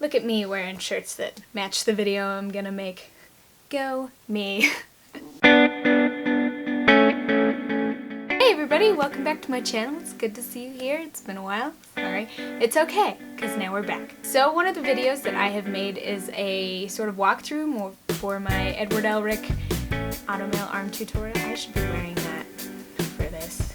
Look at me wearing shirts that match the video I'm gonna make. Go me. Hey everybody, welcome back to my channel. It's good to see you here. It's been a while. Sorry. It's okay, because now we're back. So one of the videos that I have made is a sort of walkthrough for my Edward Elric Automail arm tutorial. I should be wearing that for this.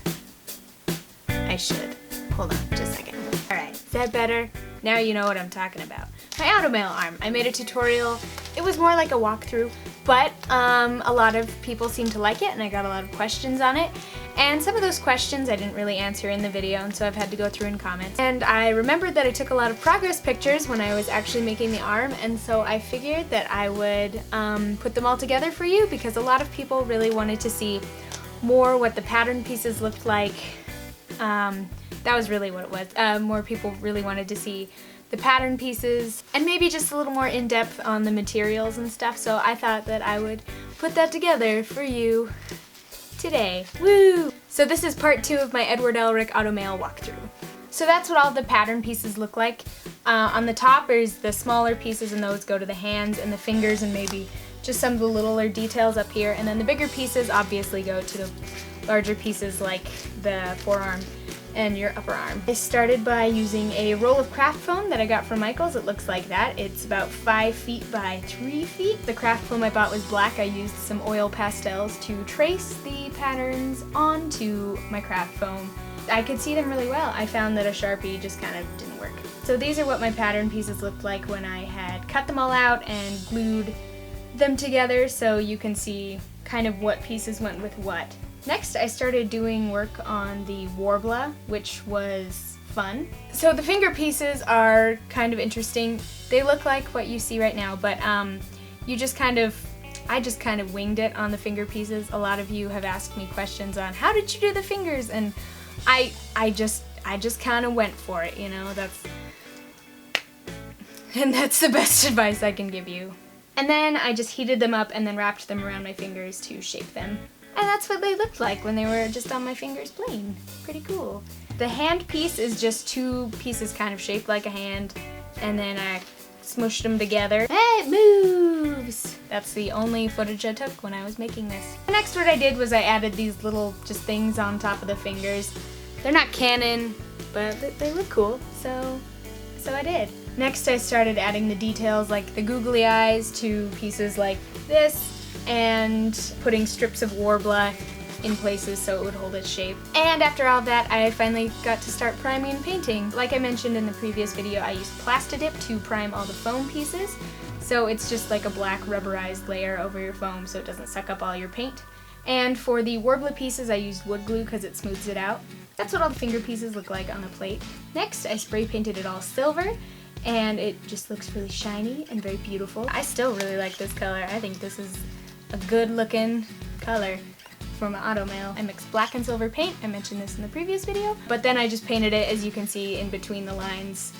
I should. Hold on just a second. Alright, is that better? Now you know what I'm talking about. My Automail arm. I made a tutorial. It was more like a walkthrough, but a lot of people seemed to like it and I got a lot of questions on it. And some of those questions I didn't really answer in the video, and so I've had to go through in comments. And I remembered that I took a lot of progress pictures when I was actually making the arm, and so I figured that I would put them all together for you because a lot of people really wanted to see more what the pattern pieces looked like. That was really what it was. More people really wanted to see the pattern pieces and maybe just a little more in-depth on the materials and stuff, so I thought that I would put that together for you today. Woo! So this is part 2 of my Edward Elric Automail walkthrough. So that's what all the pattern pieces look like. On the top is the smaller pieces, and those go to the hands and the fingers and maybe just some of the littler details up here, and then the bigger pieces obviously go to the larger pieces like the forearm and your upper arm. I started by using a roll of craft foam that I got from Michael's. It looks like that. It's about 5 feet by 3 feet. The craft foam I bought was black. I used some oil pastels to trace the patterns onto my craft foam. I could see them really well. I found that a Sharpie just kind of didn't work. So these are what my pattern pieces looked like when I had cut them all out and glued them together, so you can see kind of what pieces went with what. Next, I started doing work on the Warbler, which was fun. So the finger pieces are kind of interesting. They look like what you see right now, but I just kind of winged it on the finger pieces. A lot of you have asked me questions on how did you do the fingers, and I just kind of went for it, you know. That's the best advice I can give you. And then I just heated them up and then wrapped them around my fingers to shape them. And that's what they looked like when they were just on my fingers plain. Pretty cool. The hand piece is just 2 pieces kind of shaped like a hand, and then I smushed them together. Hey, it moves! That's the only footage I took when I was making this. Next, what I did was I added these little just things on top of the fingers. They're not canon, but they look cool, so I did. Next, I started adding the details like the googly eyes to pieces like this, and putting strips of Warbler in places so it would hold its shape. And after all that, I finally got to start priming and painting. Like I mentioned in the previous video, I used Plastidip to prime all the foam pieces, so it's just like a black rubberized layer over your foam so it doesn't suck up all your paint. And for the Warbler pieces, I used wood glue because it smooths it out. That's what all the finger pieces look like on the plate. Next, I spray painted it all silver, and it just looks really shiny and very beautiful. I still really like this color. I think this is a good looking color for my Automail. I mixed black and silver paint. I mentioned this in the previous video, but then I just painted it, as you can see, in between the lines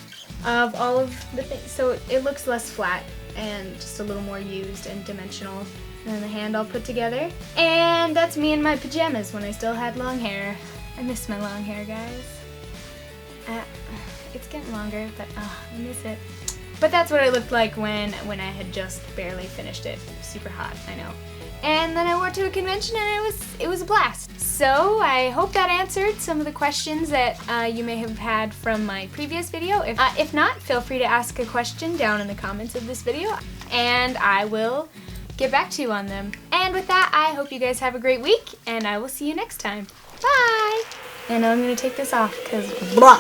of all of the things, so it looks less flat and just a little more used and dimensional. And then the hand all put together, and that's me in my pajamas when I still had long hair. I miss my long hair, guys. It's getting longer, but I miss it. But that's what it looked like when I had just barely finished it. It was super hot, I know. And then I wore it to a convention and it was a blast. So I hope that answered some of the questions that you may have had from my previous video. If not, feel free to ask a question down in the comments of this video, and I will get back to you on them. And with that, I hope you guys have a great week, and I will see you next time. Bye! And I'm gonna take this off because blah.